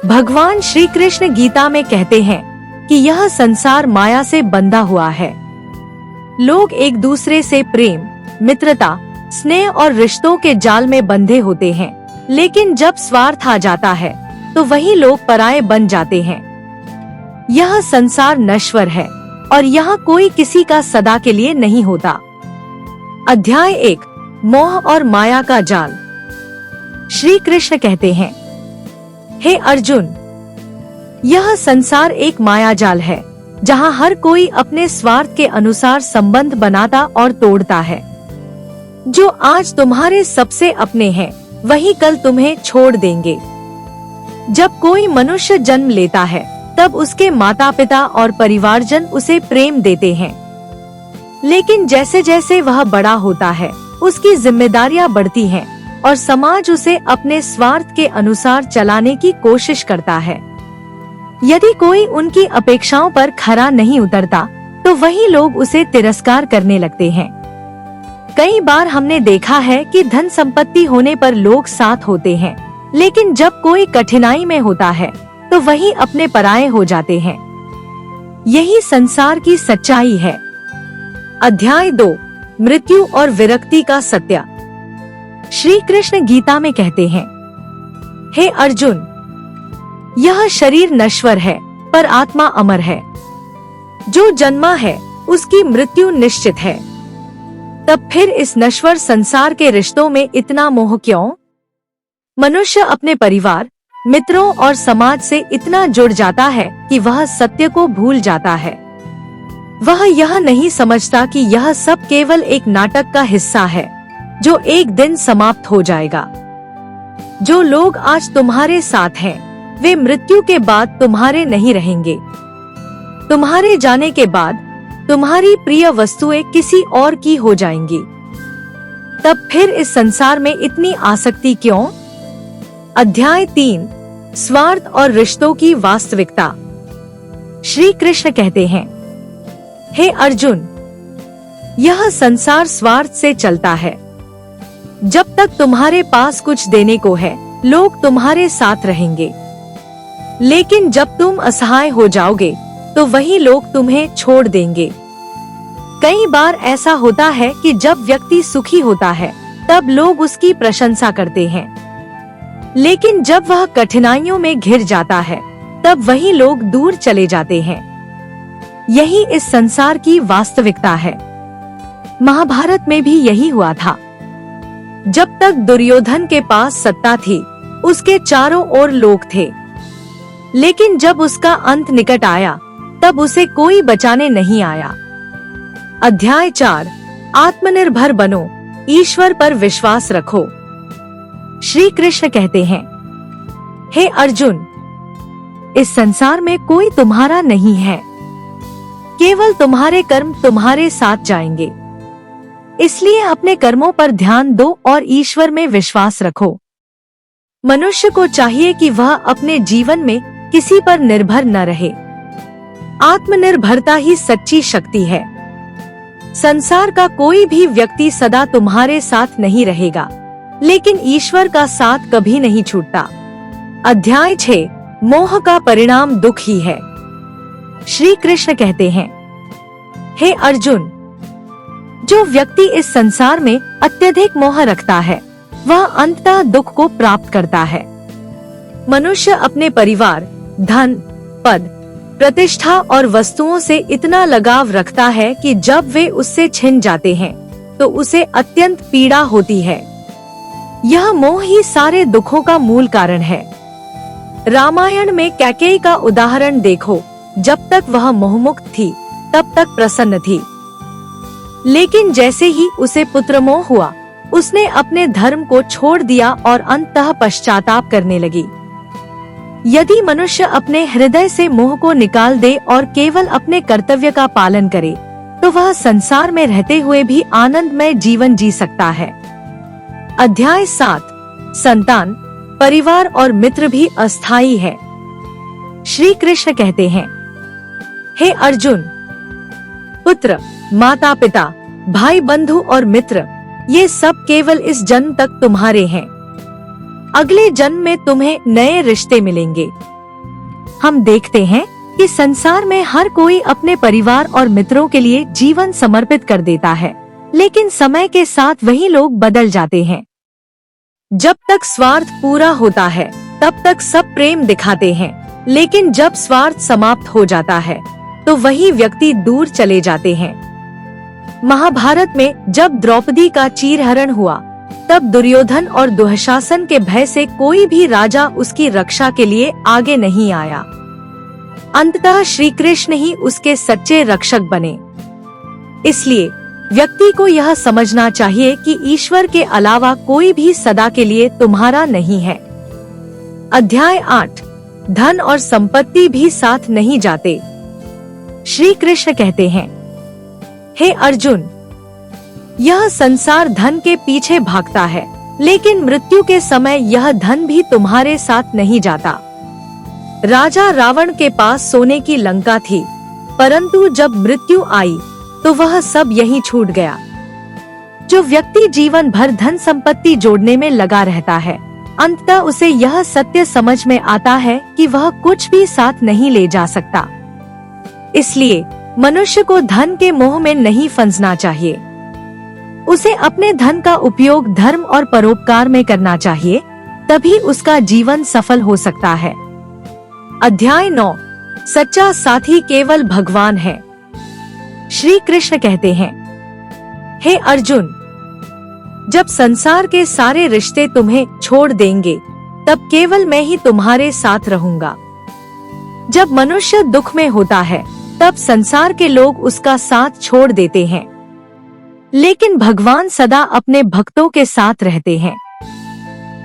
भगवान श्री कृष्ण गीता में कहते हैं कि यह संसार माया से बंधा हुआ है। लोग एक दूसरे से प्रेम, मित्रता, स्नेह और रिश्तों के जाल में बंधे होते हैं, लेकिन जब स्वार्थ आ जाता है तो वही लोग पराये बन जाते हैं। यह संसार नश्वर है और यहाँ कोई किसी का सदा के लिए नहीं होता। अध्याय 1, मोह और माया का जाल। श्री कृष्ण कहते हैं, हे अर्जुन, यह संसार एक माया जाल है जहाँ हर कोई अपने स्वार्थ के अनुसार संबंध बनाता और तोड़ता है। जो आज तुम्हारे सबसे अपने हैं, वही कल तुम्हें छोड़ देंगे। जब कोई मनुष्य जन्म लेता है, तब उसके माता पिता और परिवारजन उसे प्रेम देते हैं, लेकिन जैसे जैसे वह बड़ा होता है, उसकी जिम्मेदारियां बढ़ती हैं और समाज उसे अपने स्वार्थ के अनुसार चलाने की कोशिश करता है। यदि कोई उनकी अपेक्षाओं पर खरा नहीं उतरता, तो वही लोग उसे तिरस्कार करने लगते हैं। कई बार हमने देखा है कि धन संपत्ति होने पर लोग साथ होते हैं, लेकिन जब कोई कठिनाई में होता है तो वही अपने पराये हो जाते हैं। यही संसार की सच्चाई है। अध्याय 2, मृत्यु और विरक्ति का सत्य। श्री कृष्ण गीता में कहते हैं, हे अर्जुन, यह शरीर नश्वर है पर आत्मा अमर है। जो जन्मा है उसकी मृत्यु निश्चित है। तब फिर इस नश्वर संसार के रिश्तों में इतना मोह क्यों? मनुष्य अपने परिवार, मित्रों और समाज से इतना जुड़ जाता है कि वह सत्य को भूल जाता है। वह यह नहीं समझता कि यह सब केवल एक नाटक का हिस्सा है जो एक दिन समाप्त हो जाएगा। जो लोग आज तुम्हारे साथ हैं, वे मृत्यु के बाद तुम्हारे नहीं रहेंगे। तुम्हारे जाने के बाद तुम्हारी प्रिय वस्तुएं किसी और की हो जाएंगी। तब फिर इस संसार में इतनी आसक्ति क्यों? अध्याय 3, स्वार्थ और रिश्तों की वास्तविकता। श्री कृष्ण कहते हैं, हे अर्जुन, यह संसार स्वार्थ से चलता है। जब तक तुम्हारे पास कुछ देने को है, लोग तुम्हारे साथ रहेंगे, लेकिन जब तुम असहाय हो जाओगे तो वही लोग तुम्हें छोड़ देंगे। कई बार ऐसा होता है कि जब व्यक्ति सुखी होता है, तब लोग उसकी प्रशंसा करते हैं, लेकिन जब वह कठिनाइयों में घिर जाता है, तब वही लोग दूर चले जाते हैं। यही इस संसार की वास्तविकता है। महाभारत में भी यही हुआ था। जब तक दुर्योधन के पास सत्ता थी, उसके चारों ओर लोग थे, लेकिन जब उसका अंत निकट आया, तब उसे कोई बचाने नहीं आया। अध्याय 4, आत्मनिर्भर बनो, ईश्वर पर विश्वास रखो। श्री कृष्ण कहते हैं, हे अर्जुन, इस संसार में कोई तुम्हारा नहीं है। केवल तुम्हारे कर्म तुम्हारे साथ जाएंगे। इसलिए अपने कर्मों पर ध्यान दो और ईश्वर में विश्वास रखो। मनुष्य को चाहिए कि वह अपने जीवन में किसी पर निर्भर न रहे। आत्मनिर्भरता ही सच्ची शक्ति है। संसार का कोई भी व्यक्ति सदा तुम्हारे साथ नहीं रहेगा, लेकिन ईश्वर का साथ कभी नहीं छूटता। अध्याय 6, मोह का परिणाम दुख ही है। श्री कृष्ण कहते हैं, हे अर्जुन, जो व्यक्ति इस संसार में अत्यधिक मोह रखता है, वह अंततः दुख को प्राप्त करता है। मनुष्य अपने परिवार, धन, पद, प्रतिष्ठा और वस्तुओं से इतना लगाव रखता है कि जब वे उससे छिन जाते हैं तो उसे अत्यंत पीड़ा होती है। यह मोह ही सारे दुखों का मूल कारण है। रामायण में कैकेयी का उदाहरण देखो। जब तक वह मोहमुक्त थी, तब तक प्रसन्न थी, लेकिन जैसे ही उसे पुत्र मोह हुआ, उसने अपने धर्म को छोड़ दिया और अंततः पश्चाताप करने लगी। यदि मनुष्य अपने हृदय से मोह को निकाल दे और केवल अपने कर्तव्य का पालन करे, तो वह संसार में रहते हुए भी आनंदमय जीवन जी सकता है। अध्याय 7, संतान, परिवार और मित्र भी अस्थायी है। श्री कृष्ण कहते हैं, हे अर्जुन, पुत्र, माता पिता, भाई बंधु और मित्र, ये सब केवल इस जन्म तक तुम्हारे हैं। अगले जन्म में तुम्हें नए रिश्ते मिलेंगे, हम देखते हैं कि संसार में हर कोई अपने परिवार और मित्रों के लिए जीवन समर्पित कर देता है, लेकिन समय के साथ वही लोग बदल जाते हैं। जब तक स्वार्थ पूरा होता है तब तक सब प्रेम दिखाते हैं, लेकिन जब स्वार्थ समाप्त हो जाता है तो वही व्यक्ति दूर चले जाते हैं। महाभारत में जब द्रौपदी का चीरहरण हुआ तब दुर्योधन और दुःशासन के भय से कोई भी राजा उसकी रक्षा के लिए आगे नहीं आया। अंततः श्री कृष्ण ही उसके सच्चे रक्षक बने। इसलिए व्यक्ति को यह समझना चाहिए कि ईश्वर के अलावा कोई भी सदा के लिए तुम्हारा नहीं है। अध्याय 8 धन और संपत्ति भी साथ नहीं जाते। श्री कृष्ण कहते हैं, हे अर्जुन, यह संसार धन के पीछे भागता है, लेकिन मृत्यु के समय यह धन भी तुम्हारे साथ नहीं जाता। राजा रावण के पास सोने की लंका थी, परंतु जब मृत्यु आई तो वह सब यहीं छूट गया। जो व्यक्ति जीवन भर धन संपत्ति जोड़ने में लगा रहता है, अंततः उसे यह सत्य समझ में आता है कि वह कुछ भी साथ नहीं ले जा सकता। इसलिए मनुष्य को धन के मोह में नहीं फंसना चाहिए। उसे अपने धन का उपयोग धर्म और परोपकार में करना चाहिए, तभी उसका जीवन सफल हो सकता है। अध्याय 9 सच्चा साथी केवल भगवान है। श्री कृष्ण कहते हैं, हे अर्जुन, जब संसार के सारे रिश्ते तुम्हें छोड़ देंगे तब केवल मैं ही तुम्हारे साथ रहूंगा। जब मनुष्य दुख में होता है तब संसार के लोग उसका साथ छोड़ देते हैं, लेकिन भगवान सदा अपने भक्तों के साथ रहते हैं।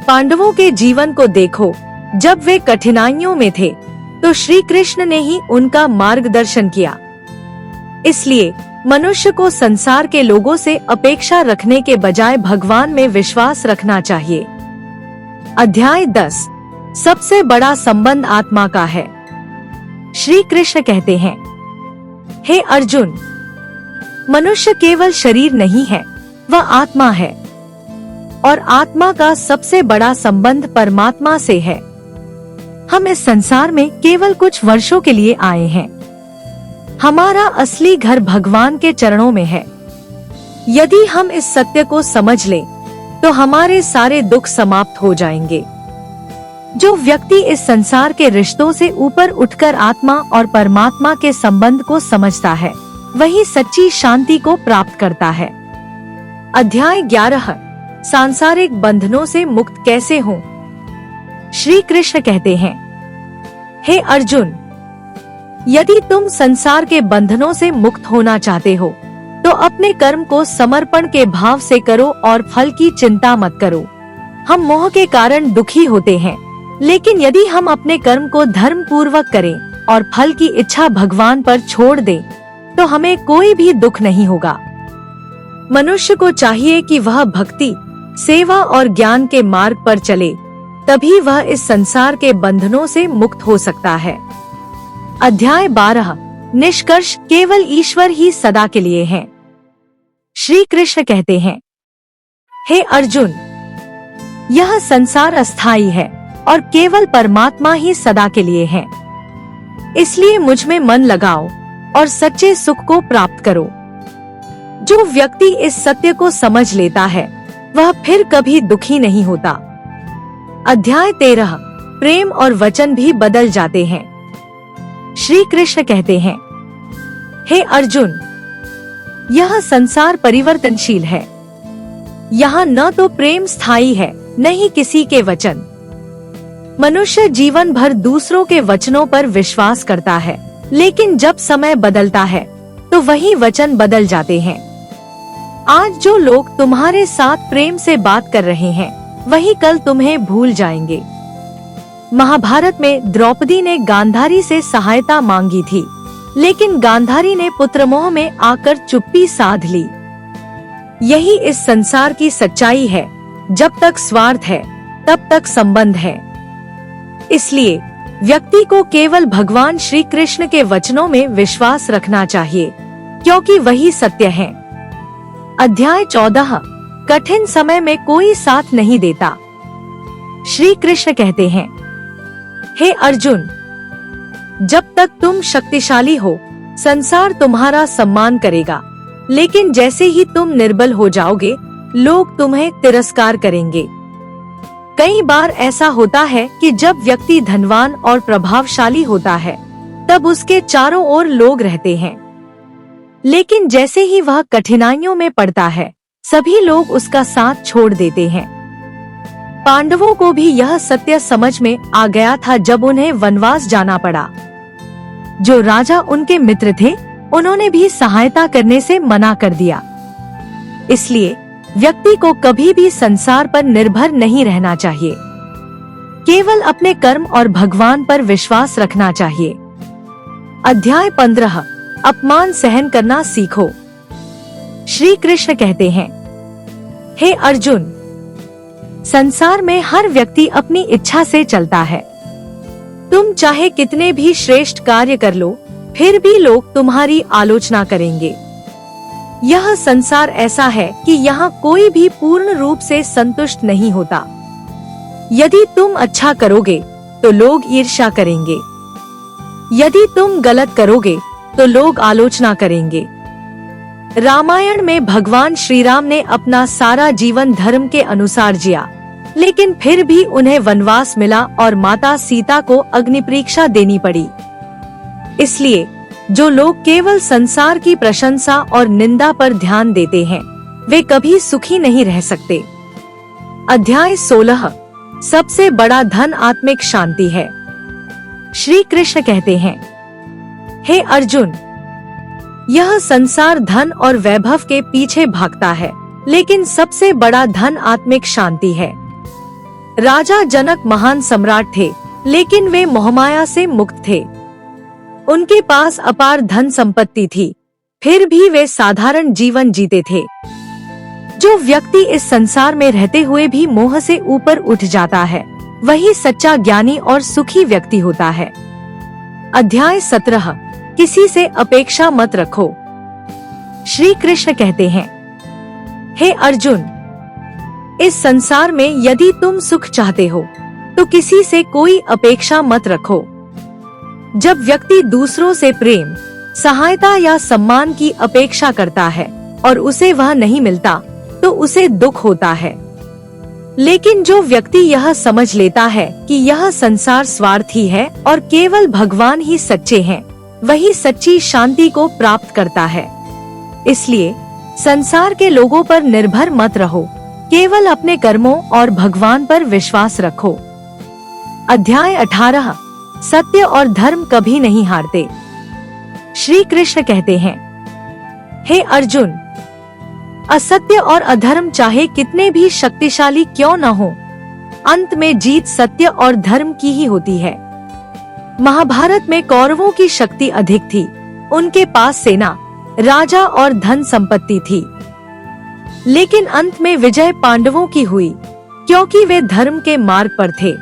पांडवों के जीवन को देखो, जब वे कठिनाइयों में थे तो श्री कृष्ण ने ही उनका मार्गदर्शन किया। इसलिए मनुष्य को संसार के लोगों से अपेक्षा रखने के बजाय भगवान में विश्वास रखना चाहिए। अध्याय 10 सबसे बड़ा संबंध आत्मा का है। श्री कृष्ण कहते हैं, हे अर्जुन, मनुष्य केवल शरीर नहीं है, वह आत्मा है, और आत्मा का सबसे बड़ा संबंध परमात्मा से है। हम इस संसार में केवल कुछ वर्षों के लिए आए हैं। हमारा असली घर भगवान के चरणों में है। यदि हम इस सत्य को समझ लें, तो हमारे सारे दुख समाप्त हो जाएंगे। जो व्यक्ति इस संसार के रिश्तों से ऊपर उठकर आत्मा और परमात्मा के संबंध को समझता है, वही सच्ची शांति को प्राप्त करता है। अध्याय 11 सांसारिक बंधनों से मुक्त कैसे हों। श्री कृष्ण कहते हैं, हे अर्जुन, यदि तुम संसार के बंधनों से मुक्त होना चाहते हो तो अपने कर्म को समर्पण के भाव से करो और फल की चिंता मत करो। हम मोह के कारण दुखी होते हैं, लेकिन यदि हम अपने कर्म को धर्म पूर्वक करें और फल की इच्छा भगवान पर छोड़ दें, तो हमें कोई भी दुख नहीं होगा। मनुष्य को चाहिए कि वह भक्ति, सेवा और ज्ञान के मार्ग पर चले, तभी वह इस संसार के बंधनों से मुक्त हो सकता है। अध्याय 12 निष्कर्ष केवल ईश्वर ही सदा के लिए है। श्री कृष्ण कहते हैं, हे अर्जुन, यह संसार अस्थायी है और केवल परमात्मा ही सदा के लिए है। इसलिए मुझ में मन लगाओ और सच्चे सुख को प्राप्त करो। जो व्यक्ति इस सत्य को समझ लेता है, वह फिर कभी दुखी नहीं होता। अध्याय 13 प्रेम और वचन भी बदल जाते हैं। श्री कृष्ण कहते हैं, हे अर्जुन, यह संसार परिवर्तनशील है। यहाँ न तो प्रेम स्थायी है, न ही किसी के वचन। मनुष्य जीवन भर दूसरों के वचनों पर विश्वास करता है, लेकिन जब समय बदलता है तो वही वचन बदल जाते हैं। आज जो लोग तुम्हारे साथ प्रेम से बात कर रहे हैं, वही कल तुम्हें भूल जाएंगे। महाभारत में द्रौपदी ने गांधारी से सहायता मांगी थी, लेकिन गांधारी ने पुत्रमोह में आकर चुप्पी साध ली। यही इस संसार की सच्चाई है। जब तक स्वार्थ है, तब तक संबंध है। इसलिए व्यक्ति को केवल भगवान श्री कृष्ण के वचनों में विश्वास रखना चाहिए, क्योंकि वही सत्य है। अध्याय 14 कठिन समय में कोई साथ नहीं देता। श्री कृष्ण कहते हैं, हे अर्जुन, जब तक तुम शक्तिशाली हो, संसार तुम्हारा सम्मान करेगा, लेकिन जैसे ही तुम निर्बल हो जाओगे, लोग तुम्हें तिरस्कार करेंगे। कई बार ऐसा होता है कि जब व्यक्ति धनवान और प्रभावशाली होता है, तब उसके चारों ओर लोग रहते हैं, लेकिन जैसे ही वह कठिनाइयों में पड़ता है, सभी लोग उसका साथ छोड़ देते हैं। पांडवों को भी यह सत्य समझ में आ गया था जब उन्हें वनवास जाना पड़ा। जो राजा उनके मित्र थे, उन्होंने भी सहायता करने से मना कर दिया। इसलिए व्यक्ति को कभी भी संसार पर निर्भर नहीं रहना चाहिए, केवल अपने कर्म और भगवान पर विश्वास रखना चाहिए। अध्याय 15 अपमान सहन करना सीखो। श्री कृष्ण कहते हैं, हे अर्जुन, संसार में हर व्यक्ति अपनी इच्छा से चलता है। तुम चाहे कितने भी श्रेष्ठ कार्य कर लो, फिर भी लोग तुम्हारी आलोचना करेंगे। यह संसार ऐसा है कि यहाँ कोई भी पूर्ण रूप से संतुष्ट नहीं होता। यदि तुम अच्छा करोगे तो लोग ईर्ष्या करेंगे, यदि तुम गलत करोगे तो लोग आलोचना करेंगे। रामायण में भगवान श्री राम ने अपना सारा जीवन धर्म के अनुसार जिया, लेकिन फिर भी उन्हें वनवास मिला और माता सीता को अग्निपरीक्षा देनी पड़ी। इसलिए जो लोग केवल संसार की प्रशंसा और निंदा पर ध्यान देते हैं, वे कभी सुखी नहीं रह सकते। अध्याय 16 सबसे बड़ा धन आत्मिक शांति है। श्री कृष्ण कहते हैं, हे अर्जुन, यह संसार धन और वैभव के पीछे भागता है, लेकिन सबसे बड़ा धन आत्मिक शांति है। राजा जनक महान सम्राट थे, लेकिन वे मोहमाया से मुक्त थे। उनके पास अपार धन संपत्ति थी, फिर भी वे साधारण जीवन जीते थे। जो व्यक्ति इस संसार में रहते हुए भी मोह से ऊपर उठ जाता है, वही सच्चा ज्ञानी और सुखी व्यक्ति होता है। अध्याय 17 किसी से अपेक्षा मत रखो। श्री कृष्ण कहते हैं, हे अर्जुन, इस संसार में यदि तुम सुख चाहते हो, तो किसी से कोई अपेक्षा मत रखो। जब व्यक्ति दूसरों से प्रेम, सहायता या सम्मान की अपेक्षा करता है और उसे वह नहीं मिलता, तो उसे दुख होता है। लेकिन जो व्यक्ति यह समझ लेता है कि यह संसार स्वार्थी है और केवल भगवान ही सच्चे हैं, वही सच्ची शांति को प्राप्त करता है। इसलिए संसार के लोगों पर निर्भर मत रहो, केवल अपने कर्मों और भगवान पर विश्वास रखो। अध्याय 18 सत्य और धर्म कभी नहीं हारते। श्री कृष्ण कहते हैं, हे अर्जुन, असत्य और अधर्म चाहे कितने भी शक्तिशाली क्यों न हो, अंत में जीत सत्य और धर्म की ही होती है। महाभारत में कौरवों की शक्ति अधिक थी, उनके पास सेना, राजा और धन संपत्ति थी, लेकिन अंत में विजय पांडवों की हुई, क्योंकि वे धर्म के मार्ग पर थे।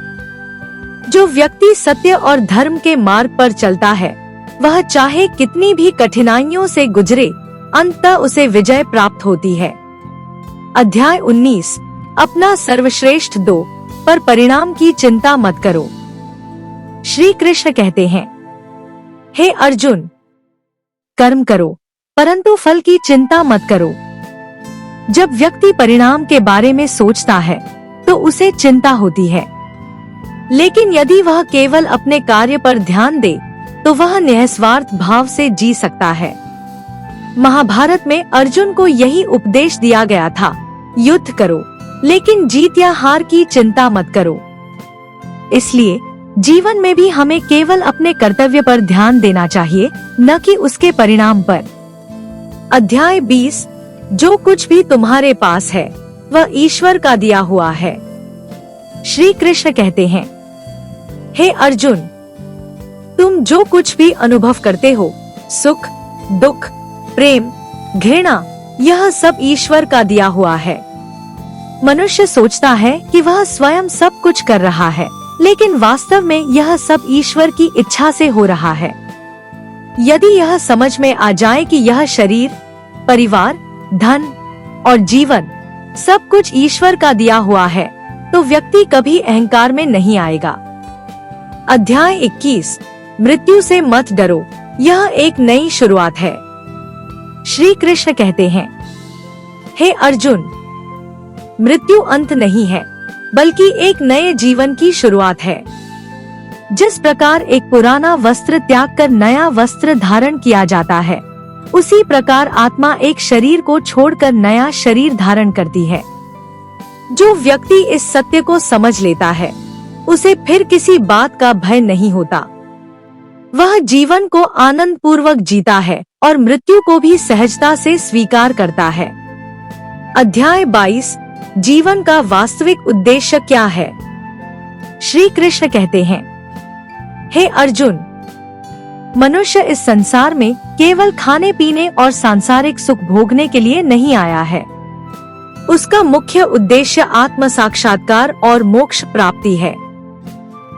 जो व्यक्ति सत्य और धर्म के मार्ग पर चलता है, वह चाहे कितनी भी कठिनाइयों से गुजरे, अंततः उसे विजय प्राप्त होती है। अध्याय 19 अपना सर्वश्रेष्ठ दो, पर परिणाम की चिंता मत करो। श्री कृष्ण कहते हैं, हे अर्जुन, कर्म करो, परंतु फल की चिंता मत करो। जब व्यक्ति परिणाम के बारे में सोचता है, तो उसे चिंता होती है, लेकिन यदि वह केवल अपने कार्य पर ध्यान दे, तो वह निस्वार्थ भाव से जी सकता है। महाभारत में अर्जुन को यही उपदेश दिया गया था, युद्ध करो, लेकिन जीत या हार की चिंता मत करो। इसलिए जीवन में भी हमें केवल अपने कर्तव्य पर ध्यान देना चाहिए, न कि उसके परिणाम पर। अध्याय 20 जो कुछ भी तुम्हारे पास है, वह ईश्वर का दिया हुआ है। श्री कृष्ण कहते हैं, हे अर्जुन, तुम जो कुछ भी अनुभव करते हो, सुख, दुख, प्रेम, घृणा, यह सब ईश्वर का दिया हुआ है। मनुष्य सोचता है कि वह स्वयं सब कुछ कर रहा है, लेकिन वास्तव में यह सब ईश्वर की इच्छा से हो रहा है। यदि यह समझ में आ जाए कि यह शरीर, परिवार, धन और जीवन सब कुछ ईश्वर का दिया हुआ है, तो व्यक्ति कभी अहंकार में नहीं आएगा। अध्याय 21 मृत्यु से मत डरो, यह एक नई शुरुआत है। श्री कृष्ण कहते हैं, हे अर्जुन, मृत्यु अंत नहीं है, बल्कि एक नए जीवन की शुरुआत है। जिस प्रकार एक पुराना वस्त्र त्याग कर नया वस्त्र धारण किया जाता है, उसी प्रकार आत्मा एक शरीर को छोड़कर नया शरीर धारण करती है। जो व्यक्ति इस सत्य को समझ लेता है, उसे फिर किसी बात का भय नहीं होता। वह जीवन को आनंद पूर्वक जीता है और मृत्यु को भी सहजता से स्वीकार करता है। अध्याय 22, जीवन का वास्तविक उद्देश्य क्या है? श्री कृष्ण कहते हैं, हे अर्जुन, मनुष्य इस संसार में केवल खाने पीने और सांसारिक सुख भोगने के लिए नहीं आया है। उसका मुख्य उद्देश्य आत्म साक्षात्कार और मोक्ष प्राप्ति है।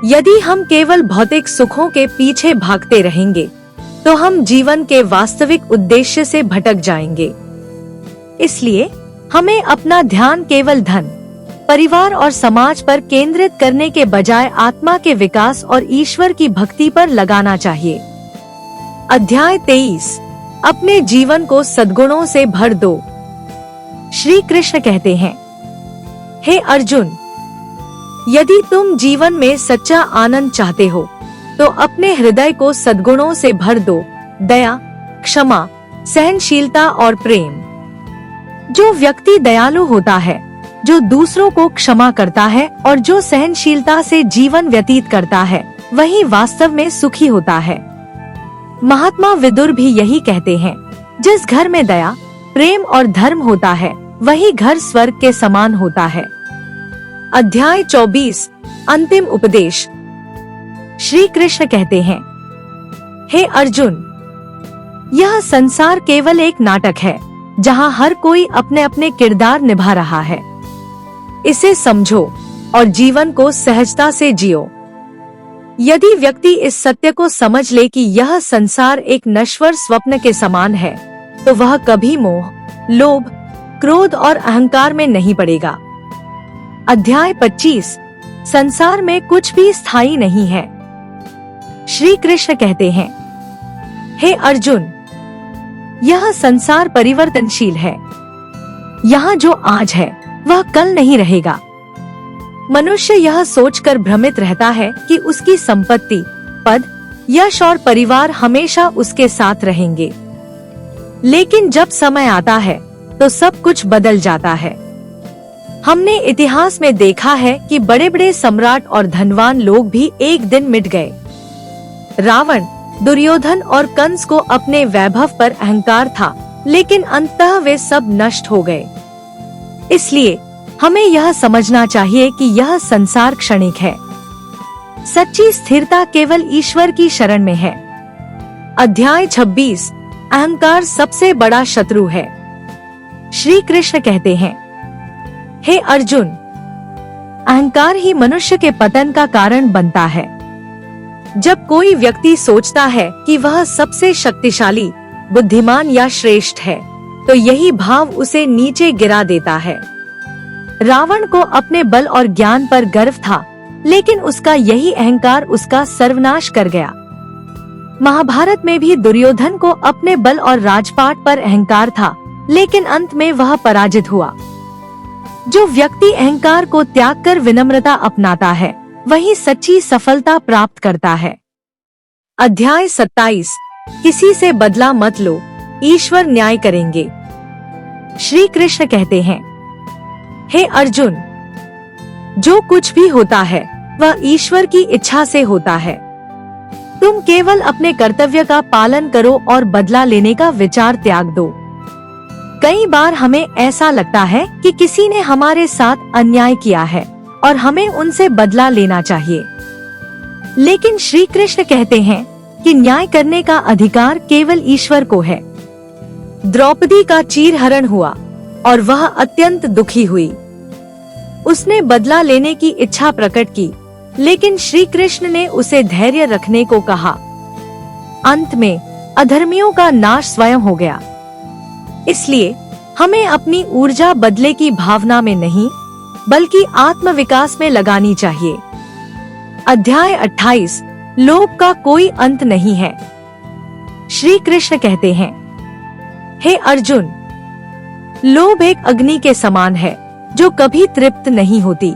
यदि हम केवल भौतिक सुखों के पीछे भागते रहेंगे, तो हम जीवन के वास्तविक उद्देश्य से भटक जाएंगे। इसलिए हमें अपना ध्यान केवल धन, परिवार और समाज पर केंद्रित करने के बजाय आत्मा के विकास और ईश्वर की भक्ति पर लगाना चाहिए। अध्याय 23, अपने जीवन को सद्गुणों से भर दो। श्री कृष्ण कहते हैं, हे अर्जुन, यदि तुम जीवन में सच्चा आनंद चाहते हो, तो अपने हृदय को सद्गुणों से भर दो। दया, क्षमा, सहनशीलता और प्रेम। जो व्यक्ति दयालु होता है, जो दूसरों को क्षमा करता है और जो सहनशीलता से जीवन व्यतीत करता है, वही वास्तव में सुखी होता है। महात्मा विदुर भी यही कहते हैं, जिस घर में दया, प्रेम और धर्म होता है, वही घर स्वर्ग के समान होता है। अध्याय 24, अंतिम उपदेश। श्री कृष्ण कहते हैं, हे अर्जुन, यह संसार केवल एक नाटक है, जहाँ हर कोई अपने अपने किरदार निभा रहा है। इसे समझो और जीवन को सहजता से जियो। यदि व्यक्ति इस सत्य को समझ ले कि यह संसार एक नश्वर स्वप्न के समान है, तो वह कभी मोह, लोभ, क्रोध और अहंकार में नहीं पड़ेगा। अध्याय 25, संसार में कुछ भी स्थायी नहीं है। श्री कृष्ण कहते हैं, हे अर्जुन, यह संसार परिवर्तनशील है। यहाँ जो आज है, वह कल नहीं रहेगा। मनुष्य यह सोचकर भ्रमित रहता है कि उसकी संपत्ति, पद, यश और परिवार हमेशा उसके साथ रहेंगे। लेकिन जब समय आता है, तो सब कुछ बदल जाता है। हमने इतिहास में देखा है कि बड़े बड़े सम्राट और धनवान लोग भी एक दिन मिट गए। रावण, दुर्योधन और कंस को अपने वैभव पर अहंकार था, लेकिन अंततः वे सब नष्ट हो गए। इसलिए हमें यह समझना चाहिए कि यह संसार क्षणिक है। सच्ची स्थिरता केवल ईश्वर की शरण में है। अध्याय 26, अहंकार सबसे बड़ा शत्रु है। श्री कृष्ण कहते हैं, हे अर्जुन, अहंकार ही मनुष्य के पतन का कारण बनता है। जब कोई व्यक्ति सोचता है कि वह सबसे शक्तिशाली, बुद्धिमान या श्रेष्ठ है, तो यही भाव उसे नीचे गिरा देता है। रावण को अपने बल और ज्ञान पर गर्व था, लेकिन उसका यही अहंकार उसका सर्वनाश कर गया। महाभारत में भी दुर्योधन को अपने बल और राजपाट पर अहंकार था, लेकिन अंत में वह पराजित हुआ। जो व्यक्ति अहंकार को त्याग कर विनम्रता अपनाता है, वही सच्ची सफलता प्राप्त करता है। अध्याय 27, किसी से बदला मत लो, ईश्वर न्याय करेंगे। श्री कृष्ण कहते हैं, हे अर्जुन, जो कुछ भी होता है, वह ईश्वर की इच्छा से होता है। तुम केवल अपने कर्तव्य का पालन करो और बदला लेने का विचार त्याग दो। कई बार हमें ऐसा लगता है कि किसी ने हमारे साथ अन्याय किया है और हमें उनसे बदला लेना चाहिए। लेकिन श्री कृष्ण कहते हैं कि न्याय करने का अधिकार केवल ईश्वर को है। द्रौपदी का चीरहरण हुआ और वह अत्यंत दुखी हुई। उसने बदला लेने की इच्छा प्रकट की, लेकिन श्री कृष्ण ने उसे धैर्य रखने को कहा। अंत में अधर्मियों का नाश स्वयं हो गया। इसलिए हमें अपनी ऊर्जा बदले की भावना में नहीं, बल्कि आत्म विकास में लगानी चाहिए। अध्याय 28, लोभ का कोई अंत नहीं है। श्री कृष्ण कहते हैं, हे अर्जुन, लोभ एक अग्नि के समान है जो कभी तृप्त नहीं होती।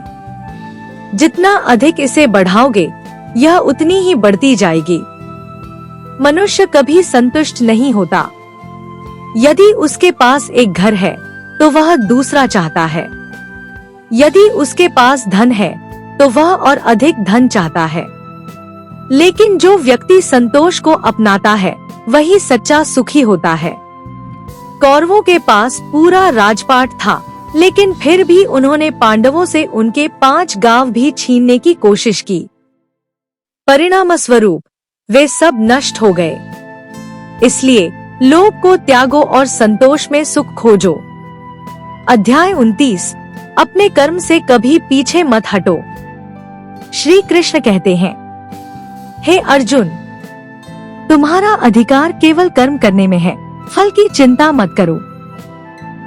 जितना अधिक इसे बढ़ाओगे, यह उतनी ही बढ़ती जाएगी। मनुष्य कभी संतुष्ट नहीं होता। यदि उसके पास एक घर है तो वह दूसरा चाहता है। यदि उसके पास धन है तो वह और अधिक धन चाहता है। लेकिन जो व्यक्ति संतोष को अपनाता है वही सच्चा सुखी होता है। कौरवों के पास पूरा राजपाट था, लेकिन फिर भी उन्होंने पांडवों से उनके 5 गांव भी छीनने की कोशिश की। परिणाम स्वरूप वे सब नष्ट हो गए। इसलिए लोभ को त्यागो और संतोष में सुख खोजो। अध्याय 29। अपने कर्म से कभी पीछे मत हटो। श्री कृष्ण कहते हैं, हे अर्जुन, तुम्हारा अधिकार केवल कर्म करने में है, फल की चिंता मत करो।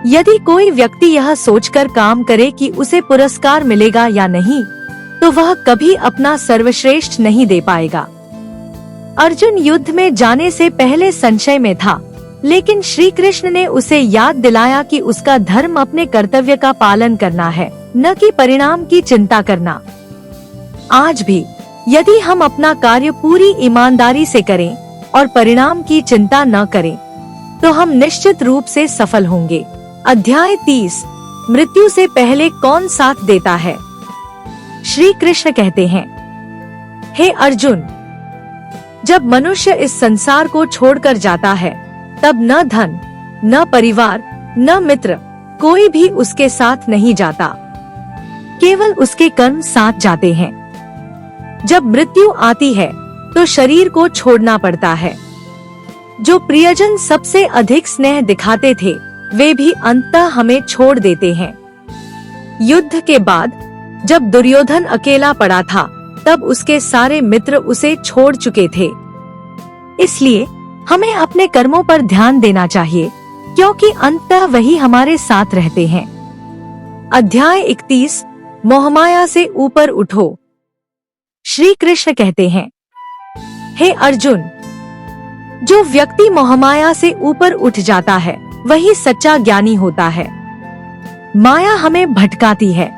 यदि कोई व्यक्ति यह सोचकर काम करे कि उसे पुरस्कार मिलेगा या नहीं, तो वह कभी अपना सर्वश्रेष्ठ नहीं दे पाएगा। अर्जुन युद्ध में जाने से पहले संशय में था, लेकिन श्री कृष्ण ने उसे याद दिलाया कि उसका धर्म अपने कर्तव्य का पालन करना है, न कि परिणाम की चिंता करना। आज भी यदि हम अपना कार्य पूरी ईमानदारी से करें और परिणाम की चिंता न करें, तो हम निश्चित रूप से सफल होंगे। अध्याय 30। मृत्यु से पहले कौन साथ देता है? श्री कृष्ण कहते हैं, हे अर्जुन, जब मनुष्य इस संसार को छोड़कर जाता है, तब न धन, न परिवार, न मित्र, कोई भी उसके साथ नहीं जाता। केवल उसके कर्म साथ जाते हैं। जब मृत्यु आती है तो शरीर को छोड़ना पड़ता है। जो प्रियजन सबसे अधिक स्नेह दिखाते थे, वे भी अंततः हमें छोड़ देते हैं। युद्ध के बाद जब दुर्योधन अकेला पड़ा था, तब उसके सारे मित्र उसे छोड़ चुके थे। इसलिए हमें अपने कर्मों पर ध्यान देना चाहिए, क्योंकि अंततः वही हमारे साथ रहते हैं। अध्याय 31। मोहमाया से ऊपर उठो। श्री कृष्ण कहते हैं, हे अर्जुन, जो व्यक्ति मोहमाया से ऊपर उठ जाता है, वही सच्चा ज्ञानी होता है। माया हमें भटकाती है।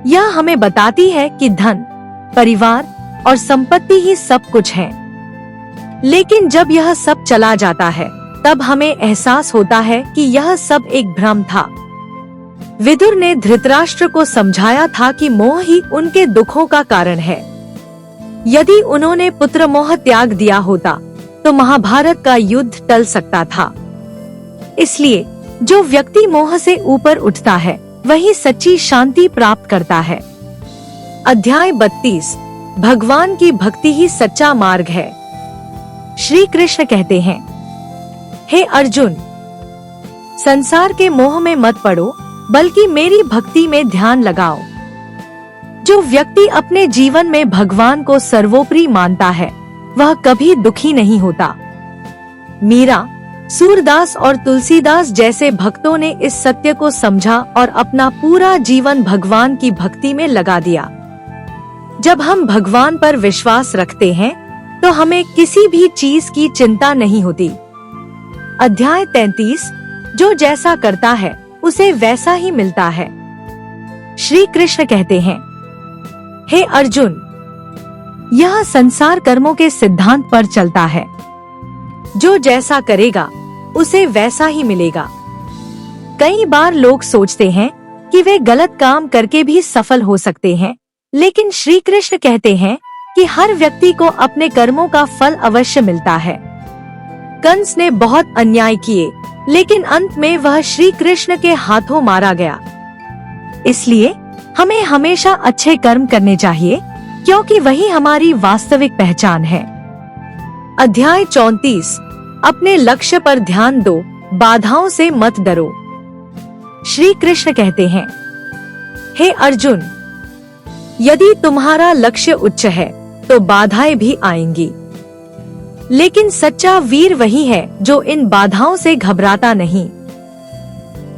यह हमें बताती है कि धन, परिवार और संपत्ति ही सब कुछ है। लेकिन जब यह सब चला जाता है, तब हमें एहसास होता है कि यह सब एक भ्रम था। विदुर ने धृतराष्ट्र को समझाया था कि मोह ही उनके दुखों का कारण है। यदि उन्होंने पुत्र मोह त्याग दिया होता, तो महाभारत का युद्ध टल सकता था। इसलिए जो व्यक्ति मोह से ऊपर उठता है, वही सच्ची शांति प्राप्त करता है। अध्याय 32। भगवान की भक्ति ही सच्चा मार्ग है। श्री कृष्ण कहते हैं, हे अर्जुन, संसार के मोह में मत पड़ो, बल्कि मेरी भक्ति में ध्यान लगाओ। जो व्यक्ति अपने जीवन में भगवान को सर्वोपरि मानता है, वह कभी दुखी नहीं होता। मीरा, सूरदास और तुलसीदास जैसे भक्तों ने इस सत्य को समझा और अपना पूरा जीवन भगवान की भक्ति में लगा दिया। जब हम भगवान पर विश्वास रखते हैं, तो हमें किसी भी चीज की चिंता नहीं होती। अध्याय 33। जो जैसा करता है, उसे वैसा ही मिलता है। श्री कृष्ण कहते हैं, हे अर्जुन, यह संसार कर्मों के सिद्धांत पर चलता है। जो जैसा करेगा, उसे वैसा ही मिलेगा। कई बार लोग सोचते हैं कि वे गलत काम करके भी सफल हो सकते हैं, लेकिन श्री कृष्ण कहते हैं कि हर व्यक्ति को अपने कर्मों का फल अवश्य मिलता है। कंस ने बहुत अन्याय किए, लेकिन अंत में वह श्री कृष्ण के हाथों मारा गया। इसलिए हमें हमेशा अच्छे कर्म करने चाहिए, क्योंकि वही हमारी वास्तविक पहचान है। अध्याय 34। अपने लक्ष्य पर ध्यान दो, बाधाओं से मत डरो। श्री कृष्ण कहते हैं, हे अर्जुन, यदि तुम्हारा लक्ष्य उच्च है, तो बाधाएं भी आएंगी। लेकिन सच्चा वीर वही है जो इन बाधाओं से घबराता नहीं।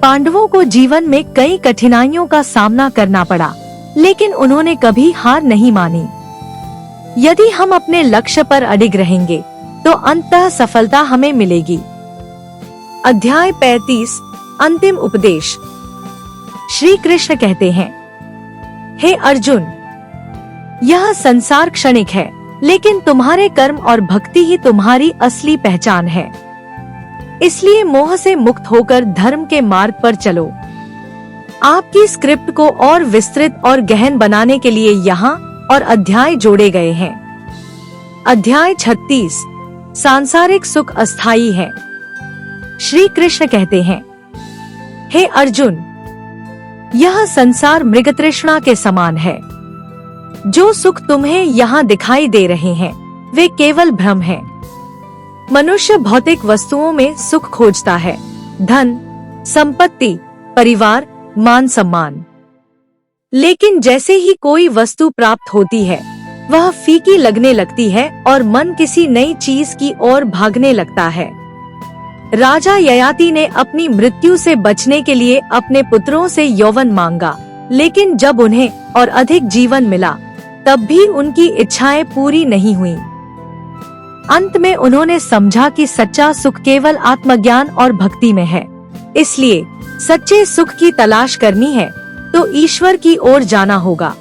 पांडवों को जीवन में कई कठिनाइयों का सामना करना पड़ा, लेकिन उन्होंने कभी हार नहीं मानी। यदि हम अपने लक्ष्य पर अडिग रहेंगे तो अंततः सफलता हमें मिलेगी। अध्याय 35 अंतिम उपदेश। श्री कृष्ण कहते हैं, हे अर्जुन, यह संसार क्षणिक है, लेकिन तुम्हारे कर्म और भक्ति ही तुम्हारी असली पहचान है। इसलिए मोह से मुक्त होकर धर्म के मार्ग पर चलो। आपकी स्क्रिप्ट को और विस्तृत और गहन बनाने के लिए यहाँ और अध्याय जोड़े गए हैं। अध्याय 36 सांसारिक सुख अस्थायी है। श्री कृष्ण कहते हैं, हे अर्जुन, यह संसार मृगतृष्णा के समान है। जो सुख तुम्हें यहाँ दिखाई दे रहे हैं वे केवल भ्रम है। मनुष्य भौतिक वस्तुओं में सुख खोजता है, धन, संपत्ति, परिवार, मान सम्मान। लेकिन जैसे ही कोई वस्तु प्राप्त होती है वह फीकी लगने लगती है और मन किसी नई चीज की ओर भागने लगता है। राजा ययाति ने अपनी मृत्यु से बचने के लिए अपने पुत्रों से यौवन मांगा, लेकिन जब उन्हें और अधिक जीवन मिला तब भी उनकी इच्छाएं पूरी नहीं हुई। अंत में उन्होंने समझा कि सच्चा सुख केवल आत्मज्ञान और भक्ति में है। इसलिए सच्चे सुख की तलाश करनी है तो ईश्वर की ओर जाना होगा।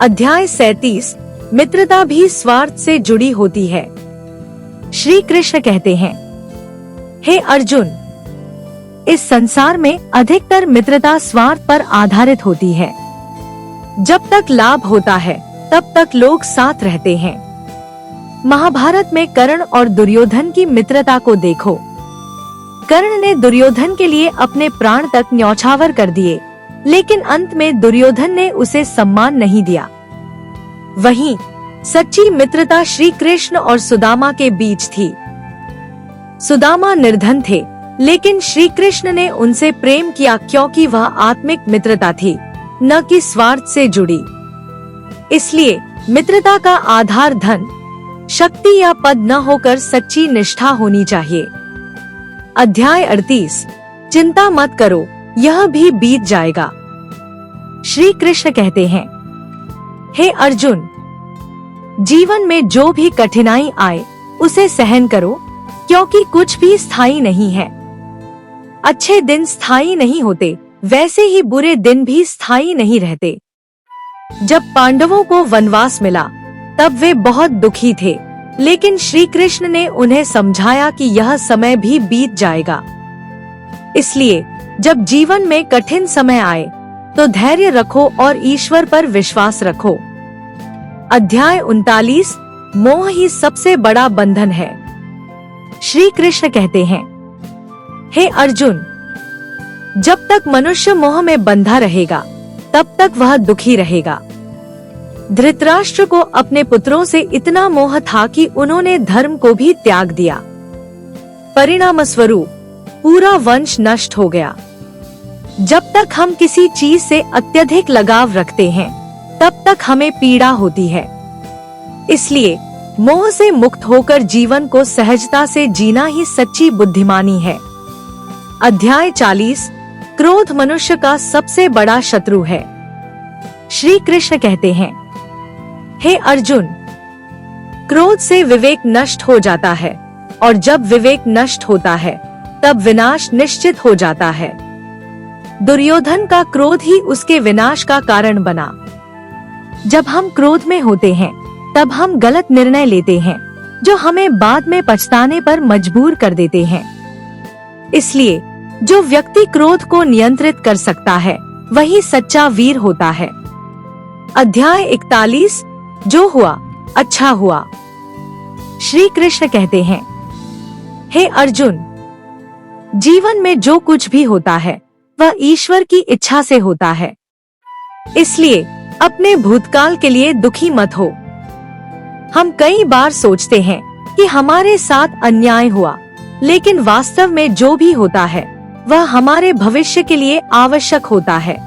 अध्याय 37 मित्रता भी स्वार्थ से जुड़ी होती है। श्री कृष्ण कहते हैं, हे अर्जुन, इस संसार में अधिकतर मित्रता स्वार्थ पर आधारित होती है। जब तक लाभ होता है तब तक लोग साथ रहते हैं। महाभारत में कर्ण और दुर्योधन की मित्रता को देखो। कर्ण ने दुर्योधन के लिए अपने प्राण तक न्यौछावर कर दिए, लेकिन अंत में दुर्योधन ने उसे सम्मान नहीं दिया। वहीं सच्ची मित्रता श्री कृष्ण और सुदामा के बीच थी। सुदामा निर्धन थे, लेकिन श्री कृष्ण ने उनसे प्रेम किया क्योंकि वह आत्मिक मित्रता थी, न कि स्वार्थ से जुड़ी। इसलिए मित्रता का आधार धन, शक्ति या पद न होकर सच्ची निष्ठा होनी चाहिए। अध्याय 38 चिंता मत करो, यह भी बीत जाएगा। श्री कृष्ण कहते हैं, हे अर्जुन, जीवन में जो भी कठिनाई आए उसे सहन करो, क्योंकि कुछ भी स्थायी नहीं है। अच्छे दिन स्थायी नहीं होते, वैसे ही बुरे दिन भी स्थायी नहीं रहते। जब पांडवों को वनवास मिला तब वे बहुत दुखी थे, लेकिन श्री कृष्ण ने उन्हें समझाया कि यह समय भी बीत जाएगा। इसलिए जब जीवन में कठिन समय आए तो धैर्य रखो और ईश्वर पर विश्वास रखो। अध्याय 39 मोह ही सबसे बड़ा बंधन है। श्री कृष्ण कहते हैं, हे अर्जुन, जब तक मनुष्य मोह में बंधा रहेगा तब तक वह दुखी रहेगा। धृतराष्ट्र को अपने पुत्रों से इतना मोह था कि उन्होंने धर्म को भी त्याग दिया। परिणाम स्वरूप पूरा वंश नष्ट हो गया। जब तक हम किसी चीज से अत्यधिक लगाव रखते हैं तब तक हमें पीड़ा होती है। इसलिए मोह से मुक्त होकर जीवन को सहजता से जीना ही सच्ची बुद्धिमानी है। अध्याय 40 क्रोध मनुष्य का सबसे बड़ा शत्रु है। श्री कृष्ण कहते हैं, हे अर्जुन, क्रोध से विवेक नष्ट हो जाता है और जब विवेक नष्ट होता है तब विनाश निश्चित हो जाता है। दुर्योधन का क्रोध ही उसके विनाश का कारण बना। जब हम क्रोध में होते हैं तब हम गलत निर्णय लेते हैं जो हमें बाद में पछताने पर मजबूर कर देते हैं। इसलिए जो व्यक्ति क्रोध को नियंत्रित कर सकता है वही सच्चा वीर होता है। अध्याय 41 जो हुआ अच्छा हुआ। श्री कृष्ण कहते हैं, हे अर्जुन, जीवन में जो कुछ भी होता है वह ईश्वर की इच्छा से होता है। इसलिए अपने भूतकाल के लिए दुखी मत हो। हम कई बार सोचते हैं कि हमारे साथ अन्याय हुआ, लेकिन वास्तव में जो भी होता है वह हमारे भविष्य के लिए आवश्यक होता है।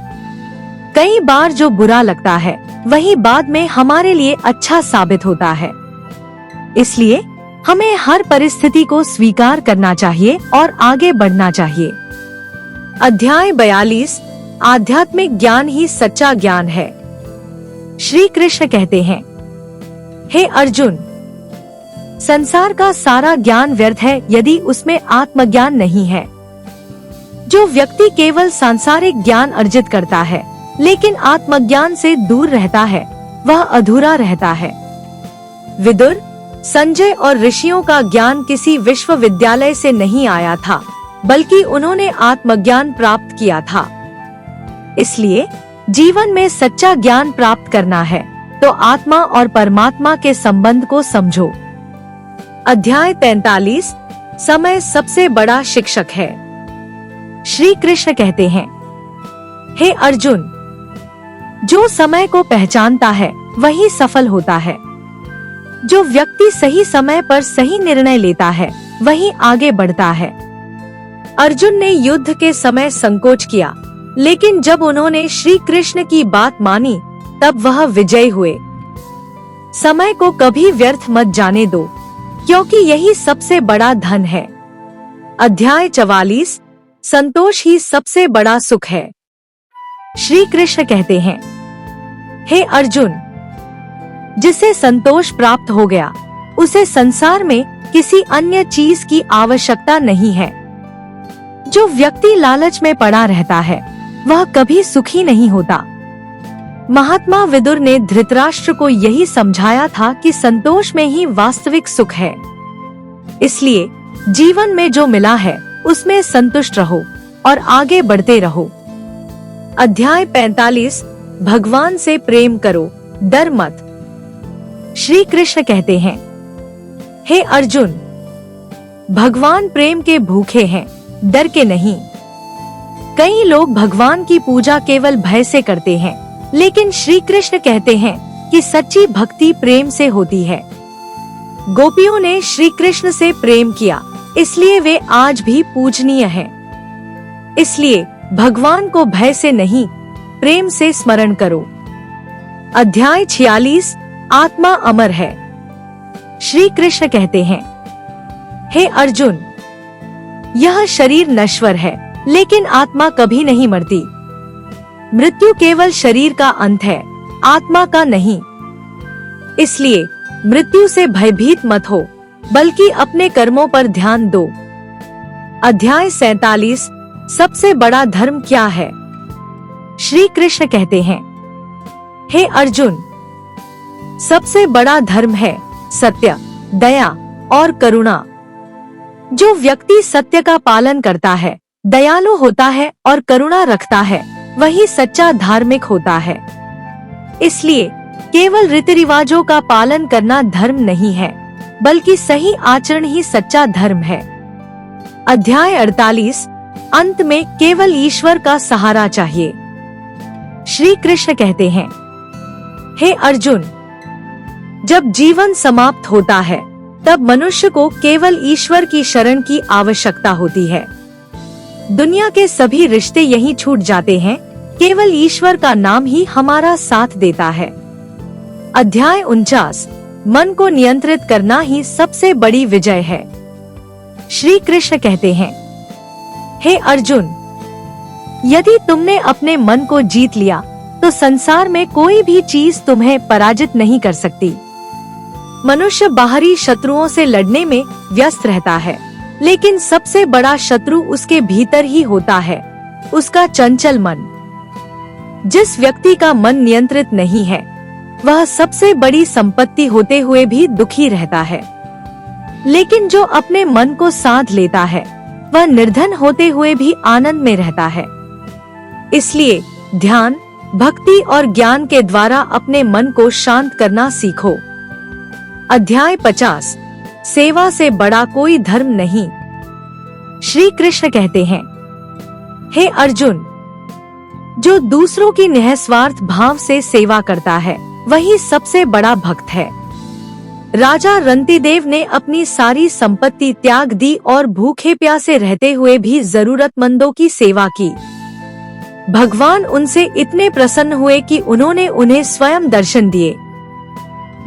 कई बार जो बुरा लगता है वही बाद में हमारे लिए अच्छा साबित होता है। इसलिए हमें हर परिस्थिति को स्वीकार करना चाहिए और आगे बढ़ना चाहिए। अध्याय 42 आध्यात्मिक ज्ञान ही सच्चा ज्ञान है। श्री कृष्ण कहते हैं, हे अर्जुन, संसार का सारा ज्ञान व्यर्थ है यदि उसमें आत्मज्ञान नहीं है। जो व्यक्ति केवल सांसारिक ज्ञान अर्जित करता है लेकिन आत्मज्ञान से दूर रहता है, वह अधूरा रहता है। विदुर, संजय और ऋषियों का ज्ञान किसी विश्वविद्यालय से नहीं आया था, बल्कि उन्होंने आत्मज्ञान प्राप्त किया था। इसलिए जीवन में सच्चा ज्ञान प्राप्त करना है तो आत्मा और परमात्मा के संबंध को समझो। अध्याय 43, समय सबसे बड़ा शिक्षक है। श्री कृष्ण कहते हैं, हे अर्जुन, जो समय को पहचानता है वही सफल होता है। जो व्यक्ति सही समय पर सही निर्णय लेता है वही आगे बढ़ता है। अर्जुन ने युद्ध के समय संकोच किया, लेकिन जब उन्होंने श्री कृष्ण की बात मानी तब वह विजयी हुए। समय को कभी व्यर्थ मत जाने दो, क्योंकि यही सबसे बड़ा धन है। अध्याय 44, संतोष ही सबसे बड़ा सुख है। श्री कृष्ण कहते हैं, हे अर्जुन, जिसे संतोष प्राप्त हो गया उसे संसार में किसी अन्य चीज की आवश्यकता नहीं है। जो व्यक्ति लालच में पड़ा रहता है वह कभी सुखी नहीं होता। महात्मा विदुर ने धृतराष्ट्र को यही समझाया था कि संतोष में ही वास्तविक सुख है। इसलिए जीवन में जो मिला है उसमें संतुष्ट रहो और आगे बढ़ते रहो। अध्याय 45, भगवान से प्रेम करो, डर मत। श्री कृष्ण कहते हैं, हे अर्जुन, भगवान प्रेम के भूखे हैं, डर के नहीं। कई लोग भगवान की पूजा केवल भय से करते हैं, लेकिन श्री कृष्ण कहते हैं कि सच्ची भक्ति प्रेम से होती है। गोपियों ने श्री कृष्ण से प्रेम किया, इसलिए वे आज भी पूजनीय हैं। इसलिए भगवान को भय से नहीं, प्रेम से स्मरण करो। अध्याय 46, आत्मा अमर है। श्री कृष्ण कहते हैं, हे अर्जुन, यह शरीर नश्वर है, लेकिन आत्मा कभी नहीं मरती। मृत्यु केवल शरीर का अंत है, आत्मा का नहीं। इसलिए मृत्यु से भयभीत मत हो, बल्कि अपने कर्मों पर ध्यान दो। अध्याय 47, सबसे बड़ा धर्म क्या है? श्री कृष्ण कहते हैं, हे अर्जुन, सबसे बड़ा धर्म है सत्य, दया और करुणा। जो व्यक्ति सत्य का पालन करता है, दयालु होता है और करुणा रखता है, वही सच्चा धार्मिक होता है। इसलिए केवल रीति रिवाजों का पालन करना धर्म नहीं है, बल्कि सही आचरण ही सच्चा धर्म है। अध्याय 48, अंत में केवल ईश्वर का सहारा चाहिए। श्री कृष्ण कहते हैं, हे अर्जुन, जब जीवन समाप्त होता है तब मनुष्य को केवल ईश्वर की शरण की आवश्यकता होती है। दुनिया के सभी रिश्ते यहीं छूट जाते हैं, केवल ईश्वर का नाम ही हमारा साथ देता है। अध्याय 49, मन को नियंत्रित करना ही सबसे बड़ी विजय है। श्री कृष्ण कहते हैं, हे अर्जुन, यदि तुमने अपने मन को जीत लिया तो संसार में कोई भी चीज तुम्हें पराजित नहीं कर सकती। मनुष्य बाहरी शत्रुओं से लड़ने में व्यस्त रहता है, लेकिन सबसे बड़ा शत्रु उसके भीतर ही होता है, उसका चंचल मन। जिस व्यक्ति का मन नियंत्रित नहीं है, वह सबसे बड़ी संपत्ति होते हुए भी दुखी रहता है। लेकिन जो अपने मन को साध लेता है, वह निर्धन होते हुए भी आनंद में रहता है। इसलिए ध्यान, भक्ति और ज्ञान के द्वारा अपने मन को शांत करना सीखो। अध्याय 50, सेवा से बड़ा कोई धर्म नहीं। श्री कृष्ण कहते हैं, हे अर्जुन, जो दूसरों की निस्वार्थ भाव से सेवा करता है वही सबसे बड़ा भक्त है। राजा रंतिदेव ने अपनी सारी संपत्ति त्याग दी और भूखे प्यासे रहते हुए भी जरूरतमंदों की सेवा की। भगवान उनसे इतने प्रसन्न हुए कि उन्होंने उन्हें स्वयं दर्शन दिए।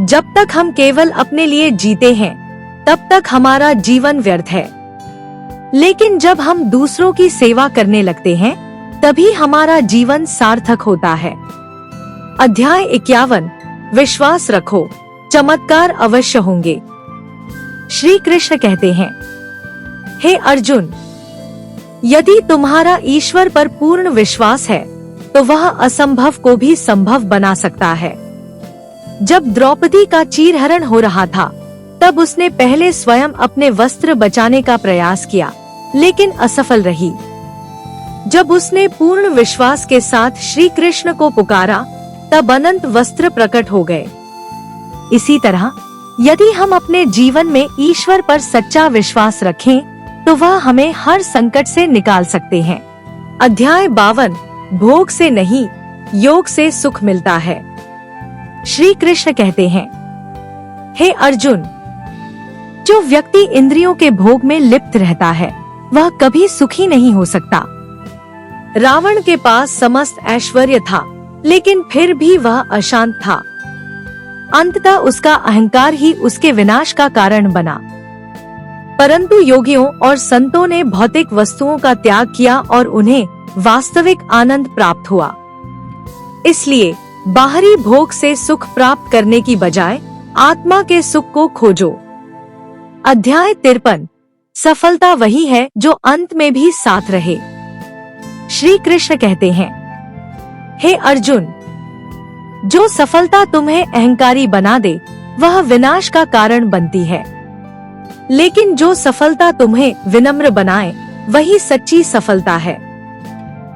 जब तक हम केवल अपने लिए जीते हैं, तब तक हमारा जीवन व्यर्थ है। लेकिन जब हम दूसरों की सेवा करने लगते हैं, तभी हमारा जीवन सार्थक होता है। अध्याय 51, विश्वास रखो, चमत्कार अवश्य होंगे। श्री कृष्ण कहते हैं, हे अर्जुन, यदि तुम्हारा ईश्वर पर पूर्ण विश्वास है तो वह असंभव को भी संभव बना सकता है। जब द्रौपदी का चीरहरण हो रहा था तब उसने पहले स्वयं अपने वस्त्र बचाने का प्रयास किया, लेकिन असफल रही। जब उसने पूर्ण विश्वास के साथ श्री कृष्ण को पुकारा तब अनंत वस्त्र प्रकट हो गए। इसी तरह यदि हम अपने जीवन में ईश्वर पर सच्चा विश्वास रखें तो वह हमें हर संकट से निकाल सकते हैं। अध्याय 52, भोग से नहीं, योग से सुख मिलता है। श्री कृष्ण कहते हैं, हे अर्जुन, जो व्यक्ति इंद्रियों के भोग में लिप्त रहता है वह कभी सुखी नहीं हो सकता। रावण के पास समस्त ऐश्वर्य था, लेकिन फिर भी वह अशांत था। अंततः उसका अहंकार ही उसके विनाश का कारण बना। परंतु योगियों और संतों ने भौतिक वस्तुओं का त्याग किया और उन्हें वास्तविक आनंद प्राप्त हुआ। इसलिए बाहरी भोग से सुख प्राप्त करने की बजाय आत्मा के सुख को खोजो। अध्याय 53, सफलता वही है जो अंत में भी साथ रहे। श्री कृष्ण कहते हैं, हे अर्जुन, जो सफलता तुम्हें अहंकारी बना दे वह विनाश का कारण बनती है, लेकिन जो सफलता तुम्हें विनम्र बनाए वही सच्ची सफलता है।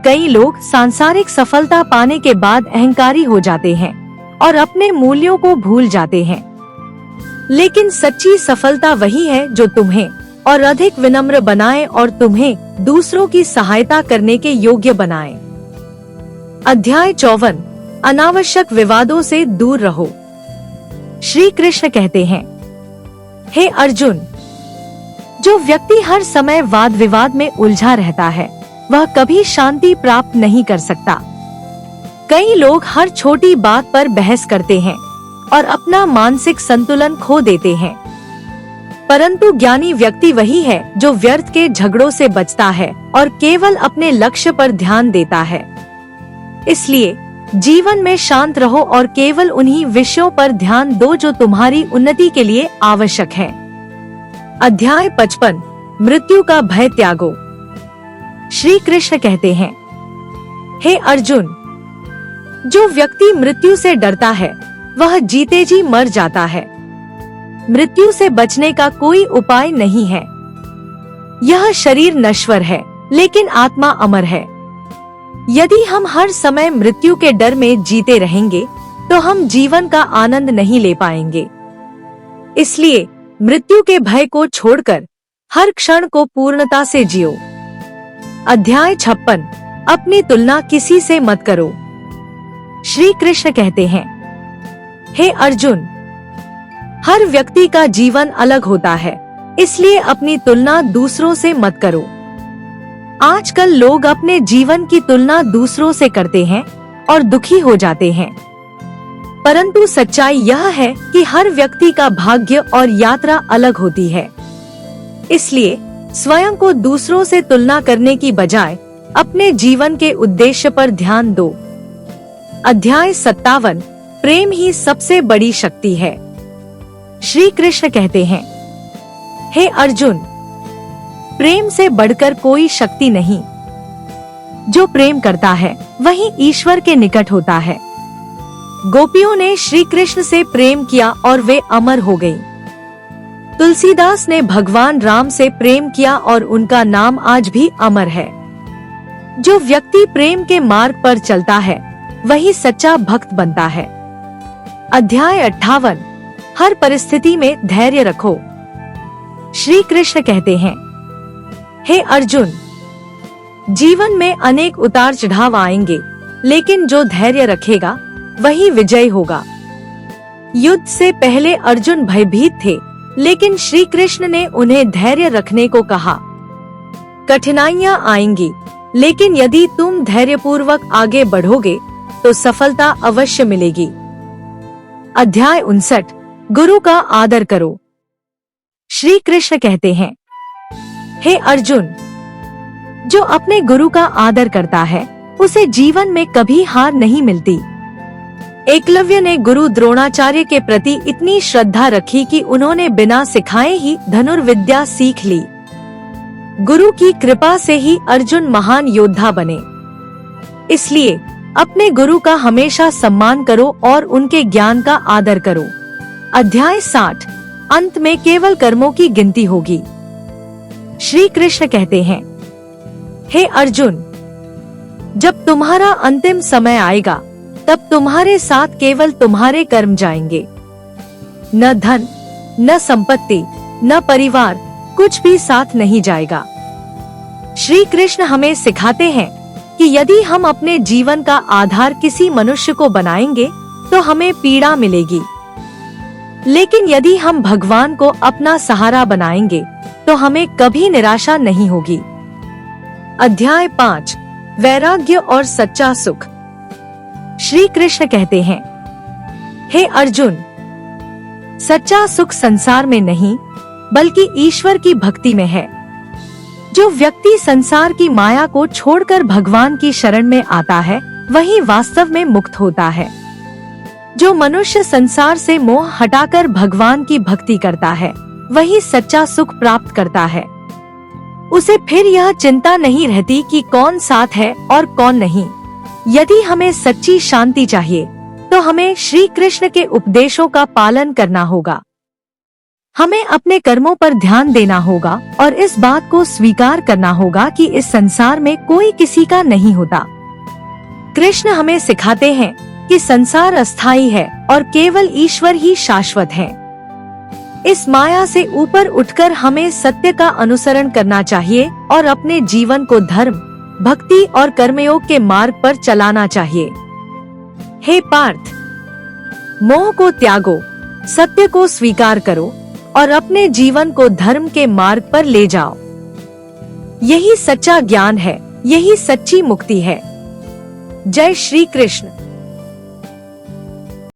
कई लोग सांसारिक सफलता पाने के बाद अहंकारी हो जाते हैं और अपने मूल्यों को भूल जाते हैं, लेकिन सच्ची सफलता वही है जो तुम्हें और अधिक विनम्र बनाए और तुम्हें दूसरों की सहायता करने के योग्य बनाए। अध्याय 54, अनावश्यक विवादों से दूर रहो। श्री कृष्ण कहते हैं, हे अर्जुन, जो व्यक्ति हर समय वाद विवाद में उलझा रहता है वह कभी शांति प्राप्त नहीं कर सकता। कई लोग हर छोटी बात पर बहस करते हैं और अपना मानसिक संतुलन खो देते हैं, परंतु ज्ञानी व्यक्ति वही है जो व्यर्थ के झगड़ों से बचता है और केवल अपने लक्ष्य पर ध्यान देता है। इसलिए जीवन में शांत रहो और केवल उन्हीं विषयों पर ध्यान दो जो तुम्हारी उन्नति के लिए आवश्यक है। अध्याय 55, मृत्यु का भय त्यागो। श्री कृष्ण कहते हैं, हे अर्जुन, जो व्यक्ति मृत्यु से डरता है वह जीते जी मर जाता है। मृत्यु से बचने का कोई उपाय नहीं है। यह शरीर नश्वर है, लेकिन आत्मा अमर है। यदि हम हर समय मृत्यु के डर में जीते रहेंगे तो हम जीवन का आनंद नहीं ले पाएंगे। इसलिए मृत्यु के भय को छोड़कर हर क्षण को पूर्णता से जियो। अध्याय 56, अपनी तुलना किसी से मत करो। श्री कृष्ण कहते हैं, हे अर्जुन, हर व्यक्ति का जीवन अलग होता है, इसलिए अपनी तुलना दूसरों से मत करो। आजकल लोग अपने जीवन की तुलना दूसरों से करते हैं और दुखी हो जाते हैं, परंतु सच्चाई यह है कि हर व्यक्ति का भाग्य और यात्रा अलग होती है। इसलिए स्वयं को दूसरों से तुलना करने की बजाय अपने जीवन के उद्देश्य पर ध्यान दो। अध्याय 57, प्रेम ही सबसे बड़ी शक्ति है। श्री कृष्ण कहते हैं, हे अर्जुन, प्रेम से बढ़कर कोई शक्ति नहीं। जो प्रेम करता है वही ईश्वर के निकट होता है। गोपियों ने श्री कृष्ण से प्रेम किया और वे अमर हो गईं। तुलसीदास ने भगवान राम से प्रेम किया और उनका नाम आज भी अमर है। जो व्यक्ति प्रेम के मार्ग पर चलता है वही सच्चा भक्त बनता है। अध्याय 58, हर परिस्थिति में धैर्य रखो। श्री कृष्ण कहते हैं, हे अर्जुन, जीवन में अनेक उतार चढ़ाव आएंगे, लेकिन जो धैर्य रखेगा वही विजयी होगा। युद्ध से पहले अर्जुन भयभीत थे, लेकिन श्री कृष्ण ने उन्हें धैर्य रखने को कहा। कठिनाइयां आएंगी, लेकिन यदि तुम धैर्यपूर्वक आगे बढ़ोगे तो सफलता अवश्य मिलेगी। अध्याय 59, गुरु का आदर करो। श्री कृष्ण कहते हैं, हे अर्जुन, जो अपने गुरु का आदर करता है उसे जीवन में कभी हार नहीं मिलती। एकलव्य ने गुरु द्रोणाचार्य के प्रति इतनी श्रद्धा रखी कि उन्होंने बिना सिखाए ही धनुर्विद्या सीख ली। गुरु की कृपा से ही अर्जुन महान योद्धा बने। इसलिए अपने गुरु का हमेशा सम्मान करो और उनके ज्ञान का आदर करो। अध्याय 60 अंत में केवल कर्मों की गिनती होगी। श्री कृष्ण कहते हैं, हे अर्जुन, जब तुम्हारा अंतिम समय आएगा तब तुम्हारे साथ केवल तुम्हारे कर्म जाएंगे। न धन, न संपत्ति, न परिवार, कुछ भी साथ नहीं जाएगा। श्री कृष्ण हमें सिखाते हैं कि यदि हम अपने जीवन का आधार किसी मनुष्य को बनाएंगे तो हमें पीड़ा मिलेगी, लेकिन यदि हम भगवान को अपना सहारा बनाएंगे तो हमें कभी निराशा नहीं होगी। अध्याय 5 वैराग्य और सच्चा सुख। श्री कृष्ण कहते हैं, हे अर्जुन, सच्चा सुख संसार में नहीं बल्कि ईश्वर की भक्ति में है। जो व्यक्ति संसार की माया को छोड़कर भगवान की शरण में आता है वही वास्तव में मुक्त होता है। जो मनुष्य संसार से मोह हटाकर भगवान की भक्ति करता है वही सच्चा सुख प्राप्त करता है। उसे फिर यह चिंता नहीं रहती कि कौन साथ है और कौन नहीं। यदि हमें सच्ची शांति चाहिए तो हमें श्री कृष्ण के उपदेशों का पालन करना होगा। हमें अपने कर्मों पर ध्यान देना होगा और इस बात को स्वीकार करना होगा कि इस संसार में कोई किसी का नहीं होता। कृष्ण हमें सिखाते हैं कि संसार अस्थायी है और केवल ईश्वर ही शाश्वत है। इस माया से ऊपर उठकर हमें सत्य का अनुसरण करना चाहिए और अपने जीवन को धर्म, भक्ति और कर्मयोग के मार्ग पर चलाना चाहिए। हे पार्थ, मोह को त्यागो, सत्य को स्वीकार करो और अपने जीवन को धर्म के मार्ग पर ले जाओ। यही सच्चा ज्ञान है, यही सच्ची मुक्ति है। जय श्री कृष्ण।